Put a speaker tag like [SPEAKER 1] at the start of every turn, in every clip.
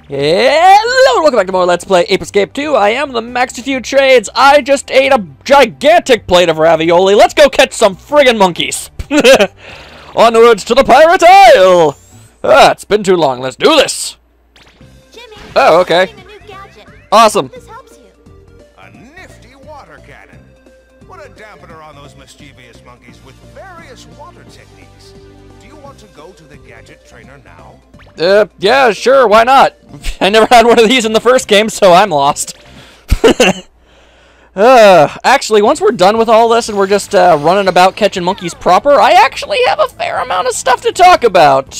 [SPEAKER 1] Hello, welcome back to more Let's Play Ape Escape 2. I am the Max of Few Trades. I just ate a gigantic plate of ravioli. Let's go catch some friggin' monkeys. Onwards to the Pirate Isle. It's been too long. Let's do this.
[SPEAKER 2] Jimmy,
[SPEAKER 1] oh, okay.
[SPEAKER 2] a new gadget.
[SPEAKER 1] Awesome.
[SPEAKER 2] This helps you.
[SPEAKER 3] A nifty water cannon. Put a dampener on those mischievous monkeys with various water techniques. Do you want to go to the gadget trainer now?
[SPEAKER 1] Yeah, sure, why not? I never had one of these in the first game, so I'm lost. Actually, once we're done with all this and we're just running about catching monkeys proper, I actually have a fair amount of stuff to talk about.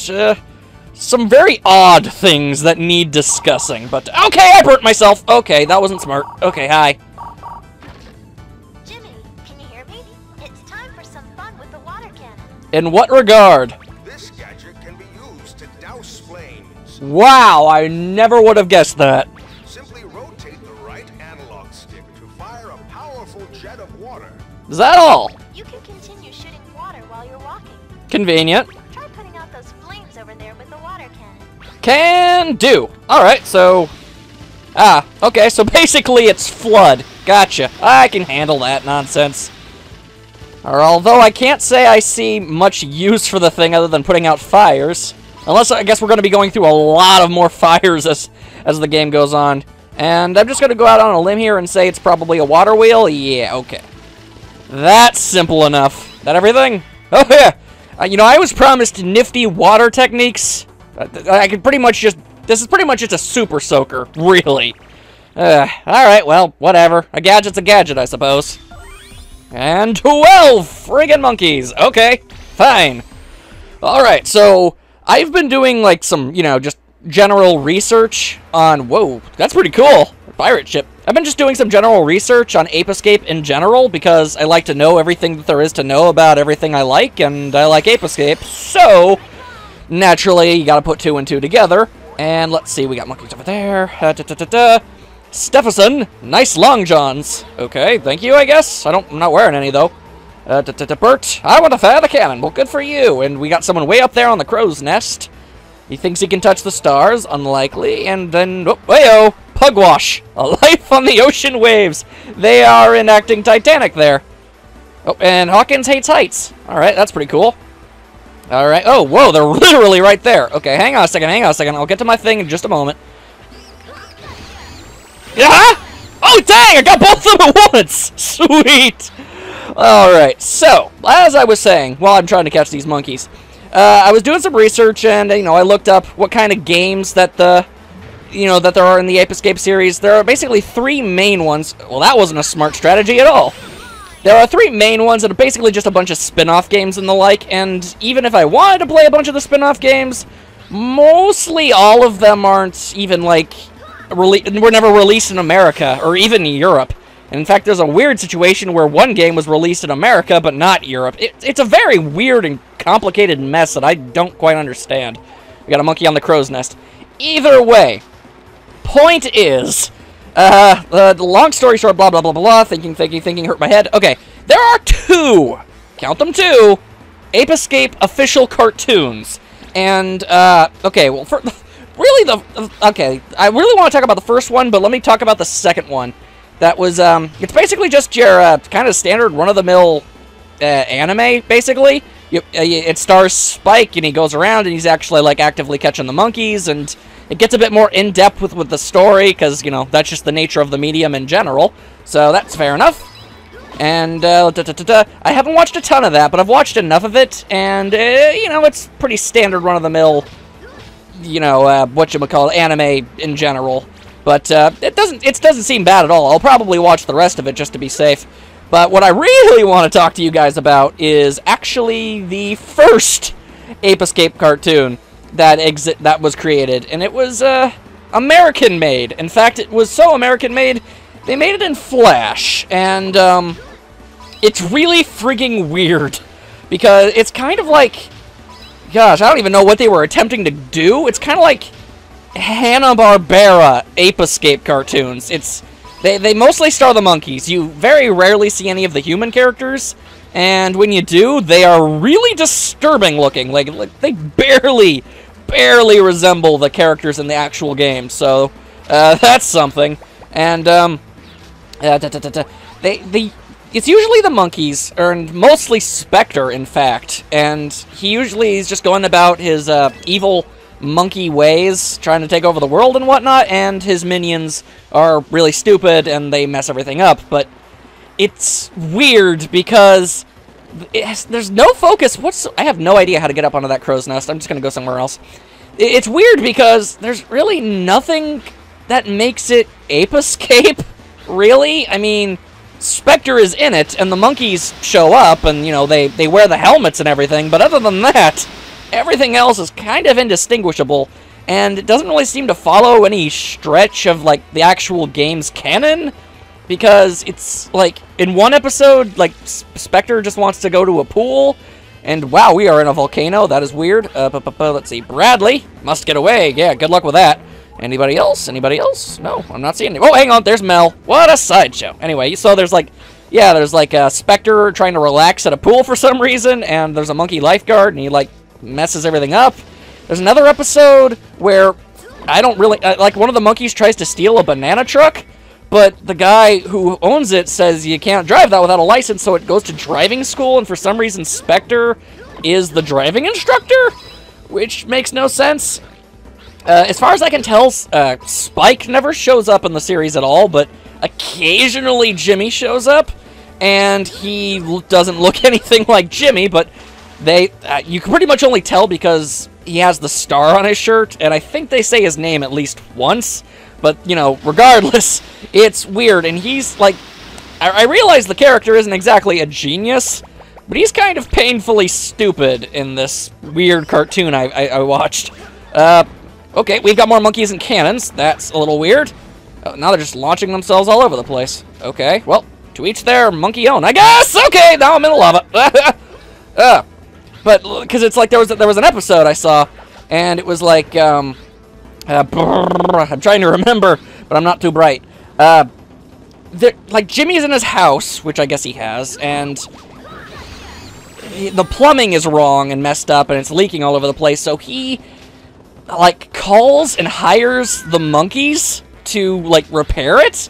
[SPEAKER 1] Some very odd things that need discussing, but okay, I burnt myself. Okay, that wasn't smart. Okay, hi.
[SPEAKER 2] Jimmy, can you hear me? It's time for some fun with the water cannon.
[SPEAKER 1] In what regard?
[SPEAKER 3] This gadget can be used to douse flames.
[SPEAKER 1] Wow, I never would have guessed that.
[SPEAKER 3] Simply rotate the right analog stick to fire a powerful jet of water.
[SPEAKER 1] Is that all?
[SPEAKER 2] You can continue shooting water while you're walking.
[SPEAKER 1] Convenient.
[SPEAKER 2] Try putting out those flames over there with the water cannon.
[SPEAKER 1] Can do. Alright, so... okay, so basically it's flood. Gotcha. I can handle that nonsense. Or although I can't say I see much use for the thing other than putting out fires. Unless, I guess we're going to be going through a lot of more fires as the game goes on. And I'm just going to go out on a limb here and say it's probably a water wheel. Yeah, okay. That's simple enough. That everything? Oh, yeah. You know, I was promised nifty water techniques. I could pretty much just... This is pretty much just a super soaker, really. Alright, well, whatever. A gadget's a gadget, I suppose. And 12 friggin' monkeys. Okay, fine. Alright, so I've been doing, like, some, you know, just general research on... Whoa, that's pretty cool. Pirate ship. I've been just doing some general research on Ape Escape in general, because I like to know everything that there is to know about everything I like, and I like Ape Escape, so... Naturally, you gotta put two and two together. And let's see, we got monkeys over there. Stephenson, nice long johns. Okay, thank you, I guess. I'm not wearing any, though. Bert, I want to fire the cannon. Well, good for you. And we got someone way up there on the crow's nest. He thinks he can touch the stars. Unlikely. And then, oh, hey-oh, Pugwash. A life on the ocean waves. They are enacting Titanic there. Oh, and Hawkins hates heights. All right, that's pretty cool. All right. Oh, whoa, they're literally right there. Okay, hang on a second, I'll get to my thing in just a moment. Yeah! Oh, dang, I got both of them at once! Sweet! Alright, so, as I was saying, while I'm trying to catch these monkeys, I was doing some research, and, you know, I looked up what kind of games that there are in the Ape Escape series. There are basically three main ones. Well, that wasn't a smart strategy at all. There are three main ones that are basically just a bunch of spin-off games and the like, and even if I wanted to play a bunch of the spin-off games, mostly all of them aren't even, like... were never released in America, or even Europe. And in fact, there's a weird situation where one game was released in America, but not Europe. It's a very weird and complicated mess that I don't quite understand. We got a monkey on the crow's nest. Either way, point is, the long story short, blah, blah, blah, blah, thinking, hurt my head. Okay, there are two, count them two, Ape Escape official cartoons. And, okay, well, really, I really want to talk about the first one, but let me talk about the second one. That was, it's basically just your, kind of standard run-of-the-mill, anime, basically. It stars Spike, and he goes around, and he's actually, like, actively catching the monkeys, and it gets a bit more in-depth with the story, because, you know, that's just the nature of the medium in general. So, that's fair enough. And, I haven't watched a ton of that, but I've watched enough of it, and, you know, it's pretty standard run-of-the-mill, you know, whatchamacallit, anime in general. But, it doesn't seem bad at all. I'll probably watch the rest of it just to be safe. But what I really want to talk to you guys about is actually the first Ape Escape cartoon that was created. And it was, American-made. In fact, it was so American-made, they made it in Flash. And, it's really frigging weird. Because it's kind of like... Gosh, I don't even know what they were attempting to do. It's kind of like Hanna-Barbera Ape Escape cartoons. They mostly star the monkeys. You very rarely see any of the human characters, and when you do, they are really disturbing looking. Like they barely barely resemble the characters in the actual game, so that's something. And it's usually the monkeys, or mostly Spectre, in fact, and he usually is just going about his evil monkey ways, trying to take over the world and whatnot, and his minions are really stupid and they mess everything up. But it's weird because there's no focus. I have no idea how to get up onto that crow's nest. I'm just going to go somewhere else. It's weird because there's really nothing that makes it Ape Escape, really. I mean, Spectre is in it, and the monkeys show up, and, you know, they wear the helmets and everything, but other than that, everything else is kind of indistinguishable, and it doesn't really seem to follow any stretch of, like, the actual game's canon, because it's, like, in one episode, like, Spectre just wants to go to a pool, and wow, we are in a volcano. That is weird. Let's see. Bradley must get away. Yeah, good luck with that. Anybody else? Anybody else? No, I'm not seeing any. Oh, hang on. There's Mel. What a sideshow. Anyway, so there's like, yeah, there's like a Spectre trying to relax at a pool for some reason, and there's a monkey lifeguard, and he like messes everything up. There's another episode where I don't really like one of the monkeys tries to steal a banana truck, but the guy who owns it says you can't drive that without a license, so it goes to driving school, and for some reason Spectre is the driving instructor, which makes no sense. As far as I can tell, Spike never shows up in the series at all, but occasionally Jimmy shows up, and he doesn't look anything like Jimmy, but you can pretty much only tell because he has the star on his shirt, and I think they say his name at least once. But, you know, regardless, it's weird, and he's, like, I realize the character isn't exactly a genius, but he's kind of painfully stupid in this weird cartoon I watched. Okay, we've got more monkeys and cannons. That's a little weird. Now they're just launching themselves all over the place. Okay, well, to each their monkey own, I guess! Okay, now I'm in the lava. But, because it's like there was an episode I saw, and it was like, I'm trying to remember, but I'm not too bright. Like, Jimmy's in his house, which I guess he has, and the plumbing is wrong and messed up, and it's leaking all over the place, so he, like, calls and hires the monkeys to, like, repair it,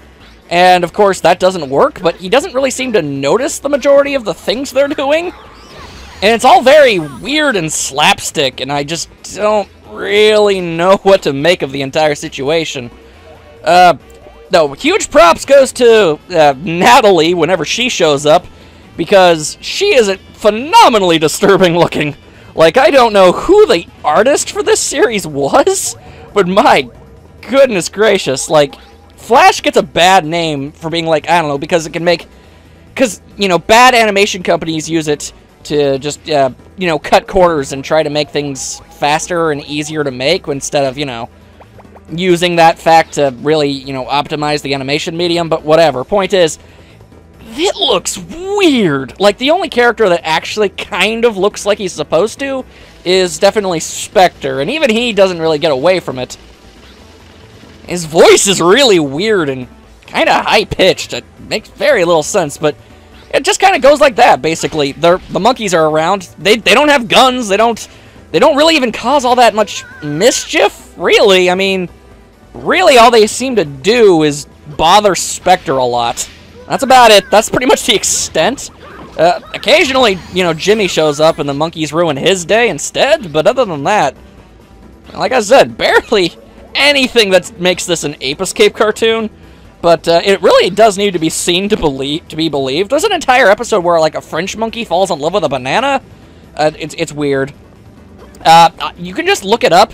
[SPEAKER 1] and, of course, that doesn't work, but he doesn't really seem to notice the majority of the things they're doing, and it's all very weird and slapstick, and I just don't really know what to make of the entire situation. No, huge props goes to Natalie whenever she shows up, because she is phenomenally disturbing looking. Like, I don't know who the artist for this series was, but my goodness gracious, like, Flash gets a bad name for being, like, I don't know, because it can make, because, you know, bad animation companies use it to just, you know, cut corners and try to make things faster and easier to make instead of, you know, using that fact to really, you know, optimize the animation medium, but whatever. Point is, it looks weird. Like, the only character that actually kind of looks like he's supposed to is definitely Spectre, and even he doesn't really get away from it. His voice is really weird and kind of high-pitched. It makes very little sense, but it just kind of goes like that, basically. The monkeys are around. They don't have guns. They don't really even cause all that much mischief, really. I mean, really all they seem to do is bother Spectre a lot. That's about it. That's pretty much the extent. Occasionally, you know, Jimmy shows up and the monkeys ruin his day instead, but other than that, like I said, barely anything that makes this an Ape Escape cartoon. But it really does need to be seen to be believed. There's an entire episode where, like, a French monkey falls in love with a banana. It's weird. You can just look it up.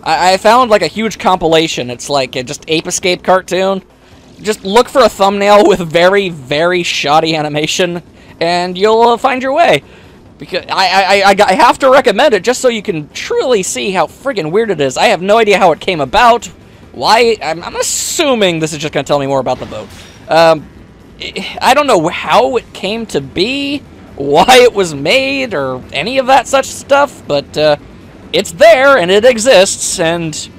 [SPEAKER 1] I found, like, a huge compilation. It's like a just Ape Escape cartoon. Just look for a thumbnail with very, very shoddy animation, and you'll find your way. Because I have to recommend it just so you can truly see how friggin' weird it is. I have no idea how it came about. Why? I'm assuming this is just going to tell me more about the boat. I don't know how it came to be, why it was made, or any of that such stuff, but it's there, and it exists, and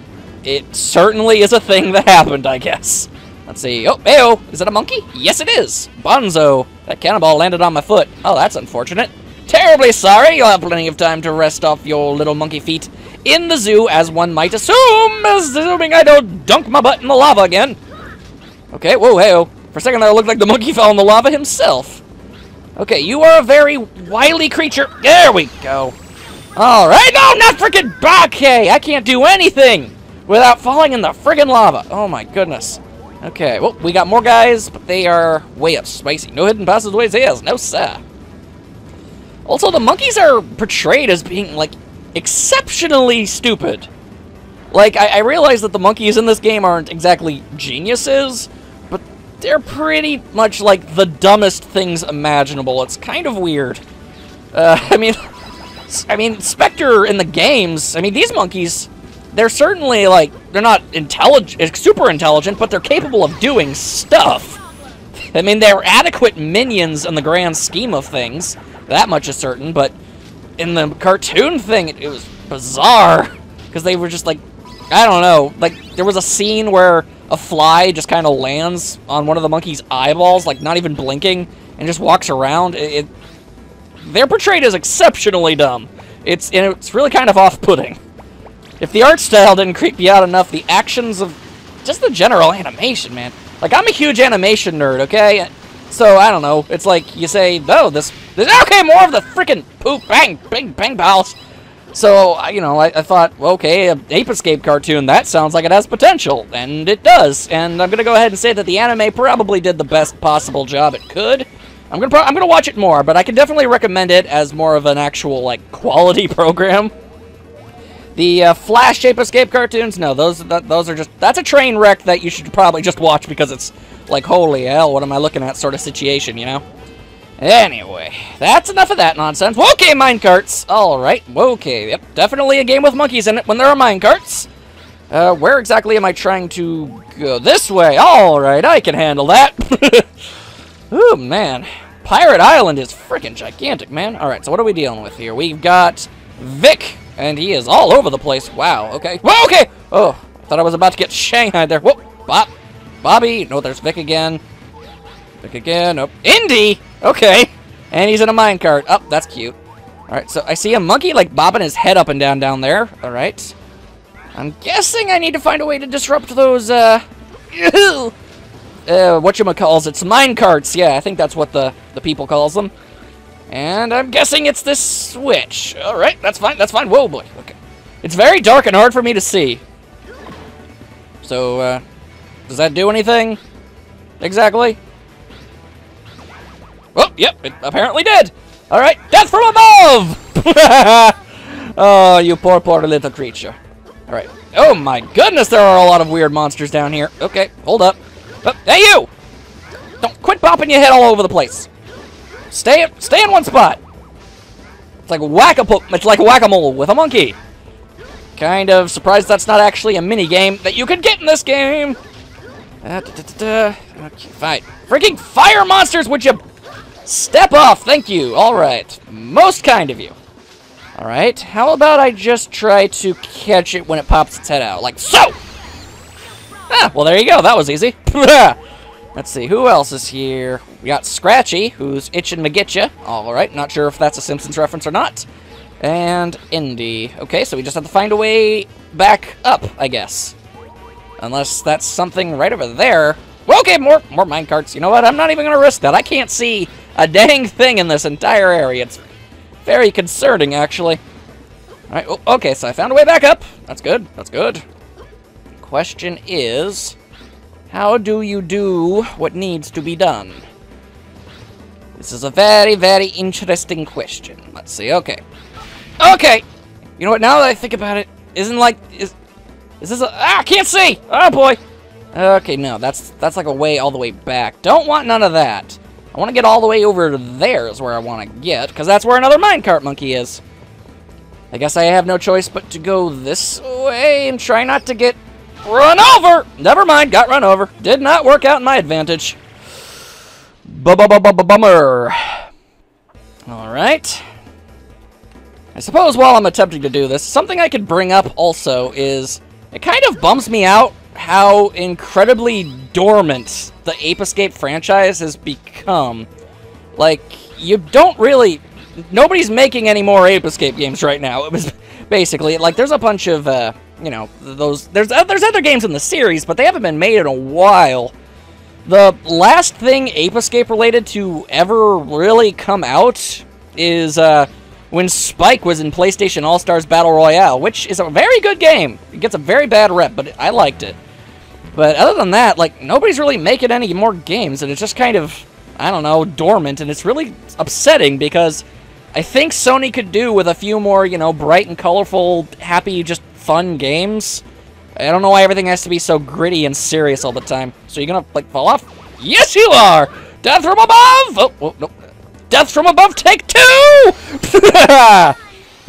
[SPEAKER 1] it certainly is a thing that happened, I guess. Let's see. Oh, hey-oh, is it a monkey? Yes, it is. Bonzo. That cannonball landed on my foot. Oh, that's unfortunate. terribly sorry. You'll have plenty of time to rest off your little monkey feet in the zoo, as one might assume, assuming I don't dunk my butt in the lava again. Okay, whoa, hey-oh. For a second there, it looked like the monkey fell in the lava himself. Okay, you are a very wily creature. There we go. Alright, no, not freaking... Okay, I can't do anything without falling in the friggin' lava. Oh my goodness. Okay, well, we got more guys, but they are way up spicy. No hidden passageways, yes, no sir. Also, the monkeys are portrayed as being, like, exceptionally stupid. Like, I realize that the monkeys in this game aren't exactly geniuses, but they're pretty much, like, the dumbest things imaginable. It's kind of weird. I mean, Spectre in the games, I mean, these monkeys, they're certainly, like, they're not super intelligent, but they're capable of doing stuff. I mean, they're adequate minions in the grand scheme of things. That much is certain, but in the cartoon thing, it was bizarre. Because they were just, like, I don't know. Like, there was a scene where a fly just kind of lands on one of the monkey's eyeballs, like, not even blinking, and just walks around. They're portrayed as exceptionally dumb. It's really kind of off-putting. If the art style didn't creep you out enough, the actions of just the general animation, man. Like, I'm a huge animation nerd, okay? So, I don't know. It's like you say, oh, this okay, more of the freaking poop, bang, bang, bang, pals. So, you know, I thought, well, okay, an Ape Escape cartoon, that sounds like it has potential. And it does. And I'm going to go ahead and say that the anime probably did the best possible job it could. I'm gonna watch it more, but I can definitely recommend it as more of an actual, like, quality program. The Flash Ape Escape cartoons, no, those are just, that's a train wreck that you should probably just watch because it's like, holy hell, what am I looking at sort of situation, you know? Anyway, that's enough of that nonsense. Okay, minecarts. Alright, okay, yep, definitely a game with monkeys in it when there are minecarts. Where exactly am I trying to go? This way, alright, I can handle that. Oh, man. Pirate Island is freaking gigantic, man. Alright, so what are we dealing with here? We've got Vic, and he is all over the place. Wow, okay. Whoa, okay! Oh, I thought I was about to get shanghaied there. Whoop, Bobby. No, there's Vic again. Vic again. Nope. Indy! Okay. And he's in a minecart. Oh, that's cute. Alright, so I see a monkey, like, bobbing his head up and down there. Alright. I'm guessing I need to find a way to disrupt those, whatchamacalls, it's minecarts. Yeah, I think that's what the people calls them. And I'm guessing it's this switch. Alright, that's fine, that's fine. Whoa, boy. Okay. It's very dark and hard for me to see. So, does that do anything? Exactly? Oh, yep, it apparently did. Alright, death from above! Oh, you poor, poor little creature. Alright. Oh my goodness, there are a lot of weird monsters down here. Okay, hold up. Oh, hey, you! Don't quit bopping your head all over the place. Stay in one spot. It's like whack-a-mole with a monkey. Kind of surprised that's not actually a mini game that you could get in this game. Okay, fine. Freaking fire monsters, would you step off? Thank you. All right, most kind of you. All right, how about I just try to catch it when it pops its head out, like so? Ah, well, there you go. That was easy. Let's see, who else is here? We got Scratchy, who's itching to get you. Alright, not sure if that's a Simpsons reference or not. And Indy. Okay, so we just have to find a way back up, I guess. Unless that's something right over there. Well, okay, more minecarts. You know what? I'm not even going to risk that. I can't see a dang thing in this entire area. It's very concerning, actually. Alright, oh, okay, so I found a way back up. That's good. That's good. Question is, how do you do what needs to be done? This is a very, very interesting question. Let's see, okay. Okay! You know what, now that I think about it, is this a... Ah, I can't see! Oh, boy! Okay, no, that's like a way all the way back. Don't want none of that. I want to get all the way over there is where I want to get, because that's where another minecart monkey is. I guess I have no choice but to go this way and try not to get run over! Never mind, got run over. Did not work out in my advantage. Bummer. Alright. I suppose while I'm attempting to do this, something I could bring up also is, it kind of bums me out how incredibly dormant the Ape Escape franchise has become. Like, you don't really... nobody's making any more Ape Escape games right now. It was basically, like, there's a bunch of, you know, there's other games in the series, but they haven't been made in a while. The last thing Ape Escape related to ever really come out is, when Spike was in PlayStation All-Stars Battle Royale, which is a very good game. It gets a very bad rep, but I liked it. But other than that, like, nobody's really making any more games, and it's just kind of, I don't know, dormant, and it's really upsetting because I think Sony could do with a few more, you know, bright and colorful, happy, just fun games. I don't know why everything has to be so gritty and serious all the time. So you're gonna, like, fall off? Yes, you are! Death from above! Oh, no. Death from above, take 2!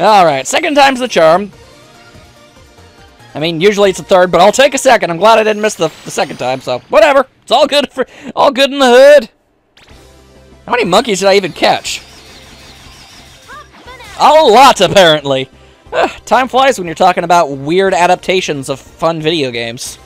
[SPEAKER 1] Alright, second time's the charm. I mean, usually it's a third, but I'll take a second. I'm glad I didn't miss the second time, so whatever. It's all good in the hood. How many monkeys did I even catch? A lot, apparently. Time flies when you're talking about weird adaptations of fun video games.